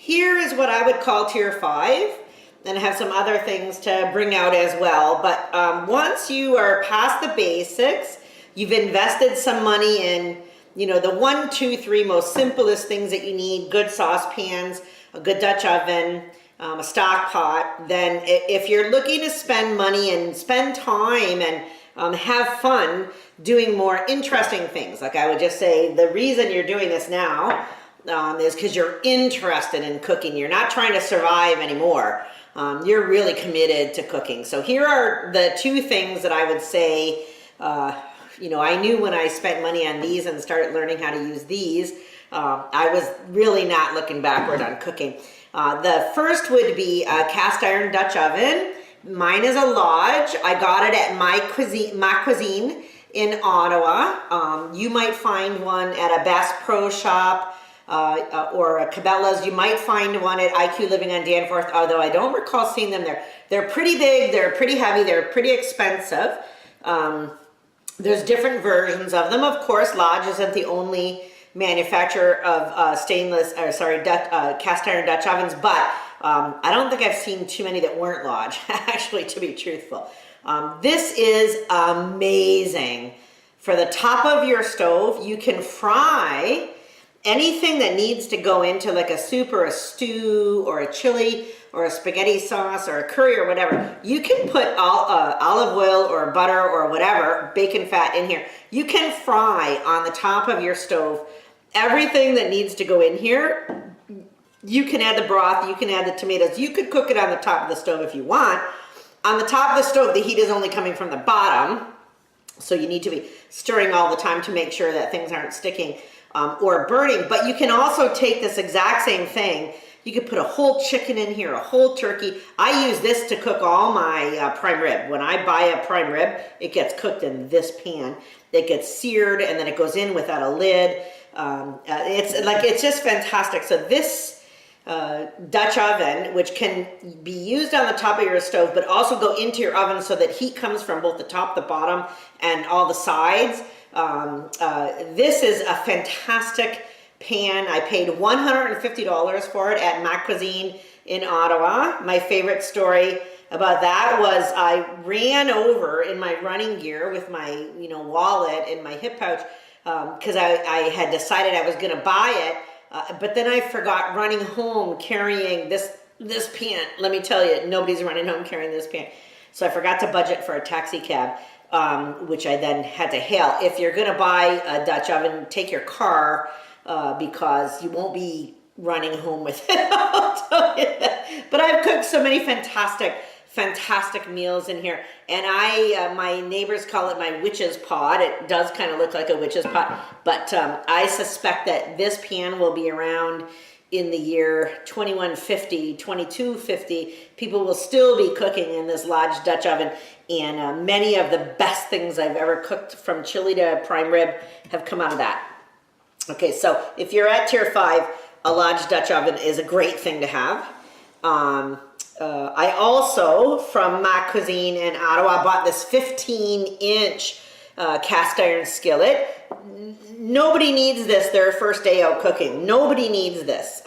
Here is what I would call tier 5, and have some other things to bring out as well. But once you are past the basics, you've invested some money in, the 1, 2, 3 most simplest things that you need: good saucepans, a good Dutch oven, a stock pot. Then if you're looking to spend money and spend time and have fun doing more interesting things, like I would just say the reason you're doing this now is because you're interested in cooking. You're not trying to survive anymore. You're really committed to cooking. So here are the 2 things that I would say, I knew when I spent money on these and started learning how to use these, I was really not looking backward on cooking. The first would be a cast iron Dutch oven. Mine is a Lodge. I got it at Ma Cuisine in Ottawa. You might find one at a Bass Pro Shop or a Cabela's. You might find one at IQ Living on Danforth, although I don't recall seeing them there. They're pretty big, they're pretty heavy, they're pretty expensive. There's different versions of them. Of course, Lodge isn't the only manufacturer of cast iron Dutch ovens, but I don't think I've seen too many that weren't Lodge, actually, to be truthful. This is amazing. For the top of your stove, you can fry anything that needs to go into like a soup or a stew or a chili or a spaghetti sauce or a curry or whatever. You can put olive oil or butter or whatever, bacon fat in here. You can fry on the top of your stove everything that needs to go in here. You can add the broth, you can add the tomatoes. You could cook it on the top of the stove if you want. On the top of the stove, the heat is only coming from the bottom, so you need to be stirring all the time to make sure that things aren't sticking or burning. But you can also take this exact same thing. You could put a whole chicken in here, a whole turkey. I use this to cook all my prime rib. When I buy a prime rib, it gets cooked in this pan. It gets seared and then it goes in without a lid. It's just fantastic. So this Dutch oven, which can be used on the top of your stove, but also go into your oven so that heat comes from both the top, the bottom, and all the sides. This is a fantastic pan. I paid $150 for it at Ma Cuisine in Ottawa. My favorite story about that was I ran over in my running gear with my wallet and my hip pouch because I had decided I was going to buy it. But then I forgot running home carrying this pan. Let me tell you, nobody's running home carrying this pan. So I forgot to budget for a taxi cab, which I then had to hail. If you're going to buy a Dutch oven, take your car because you won't be running home with it. I'll tell you that. But I've cooked so many fantastic meals in here, and my neighbors call it my witch's pot. It does kind of look like a witch's pot, but I suspect that this pan will be around in the year 2150, 2250. People will still be cooking in this Lodge Dutch oven, and many of the best things I've ever cooked, from chili to prime rib, have come out of that. Okay, so if you're at tier 5, a Lodge Dutch oven is a great thing to have. I also, from Ma Cuisine in Ottawa, bought this 15-inch cast iron skillet. Nobody needs this their first day out cooking. Nobody needs this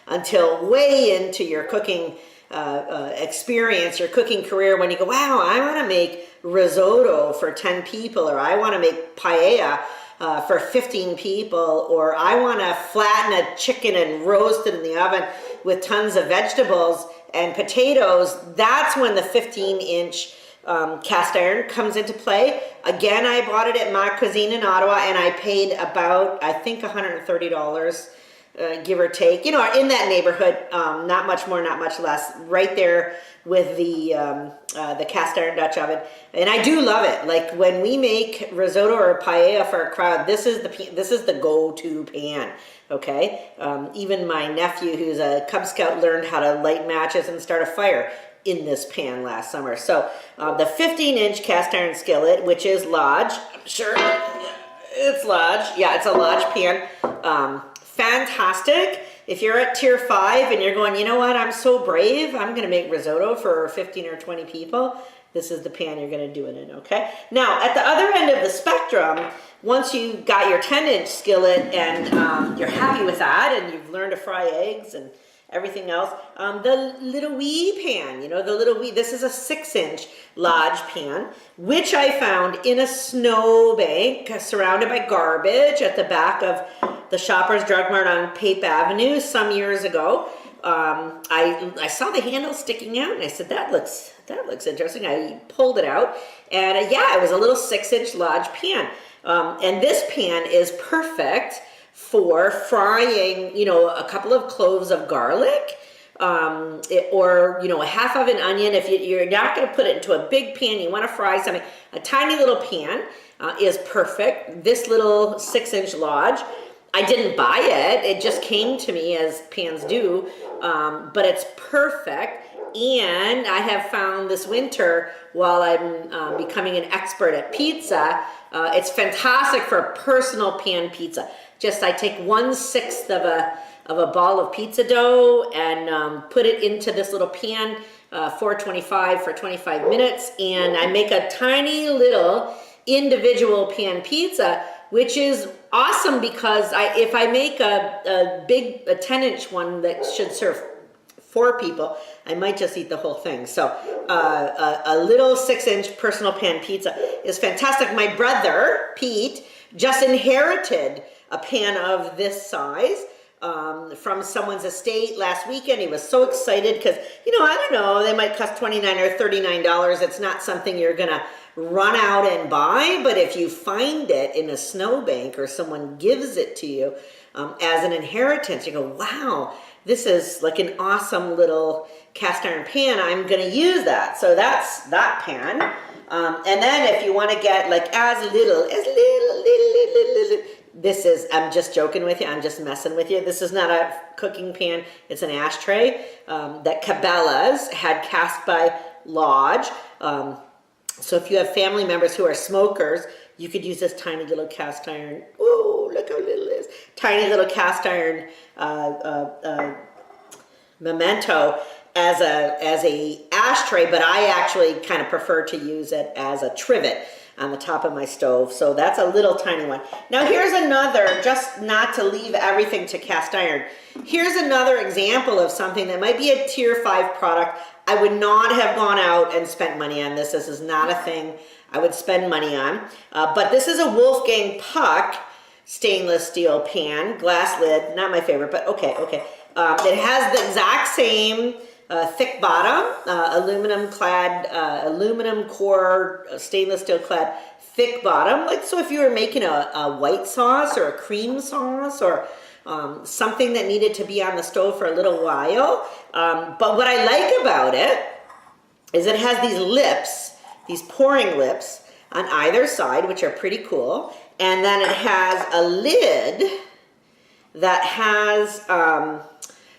until way into your cooking experience, your cooking career, when you go, wow, I want to make risotto for 10 people, or I want to make paella for 15 people, or I want to flatten a chicken and roast it in the oven with tons of vegetables and potatoes. That's when the 15-inch cast iron comes into play. Again, I bought it at Ma Cuisine in Ottawa, and I paid about, I think, $130, give or take. In that neighborhood, not much more, not much less, right there with the cast iron Dutch oven. And I do love it. Like when we make risotto or paella for a crowd, this is the go-to pan. Okay, even my nephew, who's a Cub Scout, learned how to light matches and start a fire in this pan last summer. So the 15-inch cast iron skillet, which is Lodge, I'm sure it's Lodge. Yeah, it's a Lodge pan. Fantastic. If you're at tier 5 and you're going, you know what, I'm so brave, I'm going to make risotto for 15 or 20 people, this is the pan you're going to do it in, okay? Now, at the other end of the spectrum, once you got your 10-inch skillet and you're happy with that, and you've learned to fry eggs and everything else. The little wee pan, you know, the little wee, this is a 6-inch Lodge pan, which I found in a snowbank surrounded by garbage at the back of the Shoppers Drug Mart on Pape Avenue some years ago. I saw the handle sticking out and I said, that looks interesting. I pulled it out and yeah, it was a little 6-inch Lodge pan. And this pan is perfect for frying, you know, a couple of cloves of garlic, or, you know, a half of an onion. If you're not going to put it into a big pan, you want to fry something, a tiny little pan is perfect. This little 6-inch Lodge, I didn't buy it. It just came to me as pans do, but it's perfect. And I have found this winter, while I'm becoming an expert at pizza, it's fantastic for a personal pan pizza. Just I take 1/6 of a ball of pizza dough and put it into this little pan, 425 for 25 minutes, and I make a tiny little individual pan pizza, which is awesome because if I make a 10-inch one that should serve 4 people, I might just eat the whole thing. So a little 6-inch personal pan pizza is fantastic. My brother, Pete, just inherited a pan of this size from someone's estate last weekend. He was so excited because, you know, I don't know, they might cost $29 or $39. It's not something you're gonna run out and buy, but if you find it in a snowbank or someone gives it to you as an inheritance, you go, wow, this is like an awesome little cast iron pan. I'm gonna use that. So that's that pan. And then if you want to get like as little, this is, I'm just joking with you, I'm just messing with you. This is not a cooking pan, it's an ashtray that Cabela's had cast by Lodge. So if you have family members who are smokers, you could use this tiny little cast iron. Oh, look how little it is. Tiny little cast iron memento as a ashtray, but I actually kind of prefer to use it as a trivet on the top of my stove. So that's a little tiny one. Now here's another, just not to leave everything to cast iron. Here's another example of something that might be a tier 5 product. I would not have gone out and spent money on this. This is not a thing I would spend money on. But this is a Wolfgang Puck stainless steel pan, glass lid, not my favorite, but okay. It has the exact same thick bottom, aluminum core, stainless steel clad, thick bottom. Like, so if you were making a white sauce or a cream sauce or something that needed to be on the stove for a little while. But what I like about it is it has these lips, these pouring lips on either side, which are pretty cool. And then it has a lid that has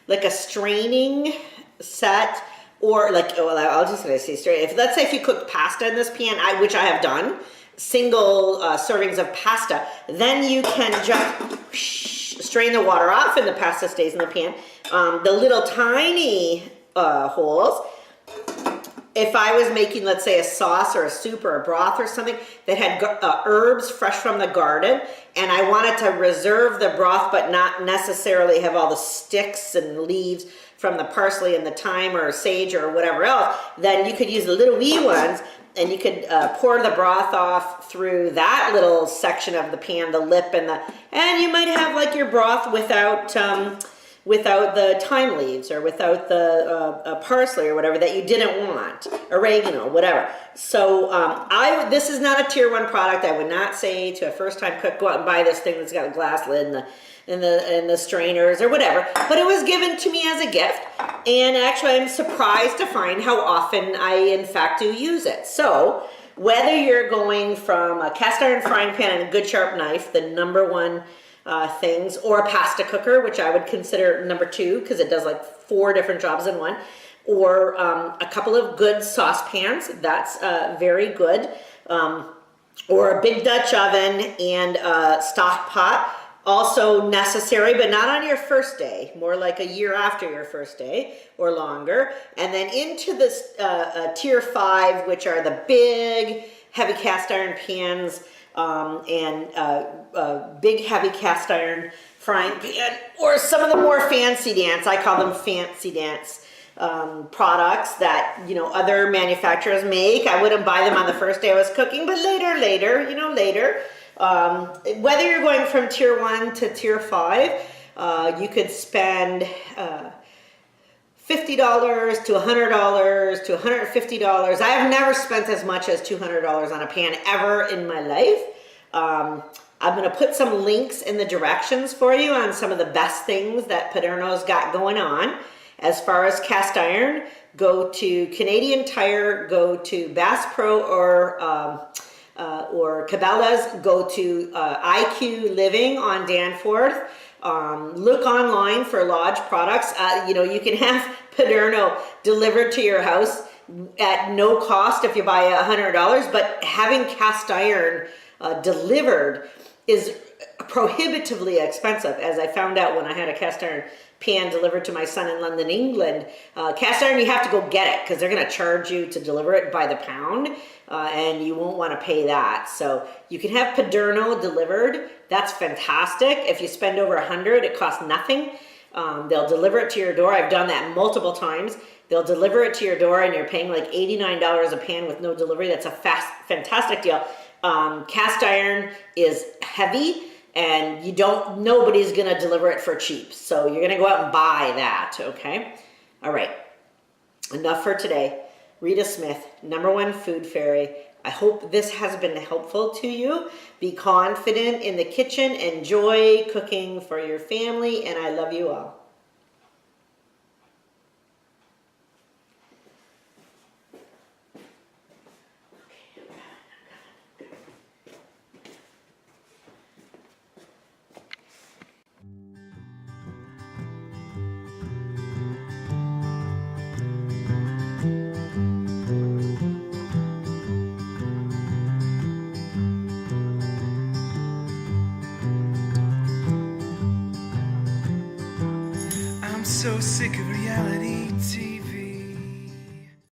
like a straining set, or like, well, I'll just say straight. Let's say if you cook pasta in this pan, which I have done, single servings of pasta, then you can just strain the water off and the pasta stays in the pan. The little tiny holes, if I was making, let's say, a sauce or a soup or a broth or something that had herbs fresh from the garden, and I wanted to reserve the broth but not necessarily have all the sticks and leaves from the parsley and the thyme or sage or whatever else, then you could use the little wee ones and you could pour the broth off through that little section of the pan, the lip and you might have like your broth without the thyme leaves or without the parsley or whatever that you didn't want, oregano, whatever. So this is not a tier 1 product. I would not say to a first time cook, go out and buy this thing that's got a glass lid and the strainers or whatever. But it was given to me as a gift, and actually I'm surprised to find how often I in fact do use it. So whether you're going from a cast iron frying pan and a good sharp knife, the number 1 things, or a pasta cooker, which I would consider number 2 because it does like 4 different jobs in one, or a couple of good saucepans, that's very good, or a big Dutch oven and a stock pot, also necessary, but not on your first day, more like a year after your first day or longer. And then into this tier 5, which are the big heavy cast iron pans, and big heavy cast iron frying pan, or some of the more fancy dance, I call them fancy dance products that, you know, other manufacturers make. I wouldn't buy them on the first day I was cooking, but later, you know, later. Whether you're going from tier 1 to tier 5, you could spend $50 to $100 to $150. I have never spent as much as $200 on a pan ever in my life. I'm going to put some links in the directions for you on some of the best things that Paderno's got going on. As far as cast iron, go to Canadian Tire, go to Bass Pro or Cabela's, go to IQ Living on Danforth. Look online for Lodge products. You know, you can have Paderno delivered to your house at no cost if you buy $100, but having cast iron delivered is prohibitively expensive, as I found out when I had a cast iron pan delivered to my son in London, England. Cast iron, you have to go get it because they're going to charge you to deliver it by the pound, and you won't want to pay that. So you can have Paderno delivered. That's fantastic. If you spend over $100, it costs nothing. They'll deliver it to your door. I've done that multiple times. They'll deliver it to your door and you're paying like $89 a pan with no delivery. That's a fantastic deal. Cast iron is heavy and nobody's gonna deliver it for cheap. So you're gonna go out and buy that, okay? All right, enough for today. Rita Smith, #1 food fairy. I hope this has been helpful to you. Be confident in the kitchen, enjoy cooking for your family, and I love you all. I'm so sick of reality.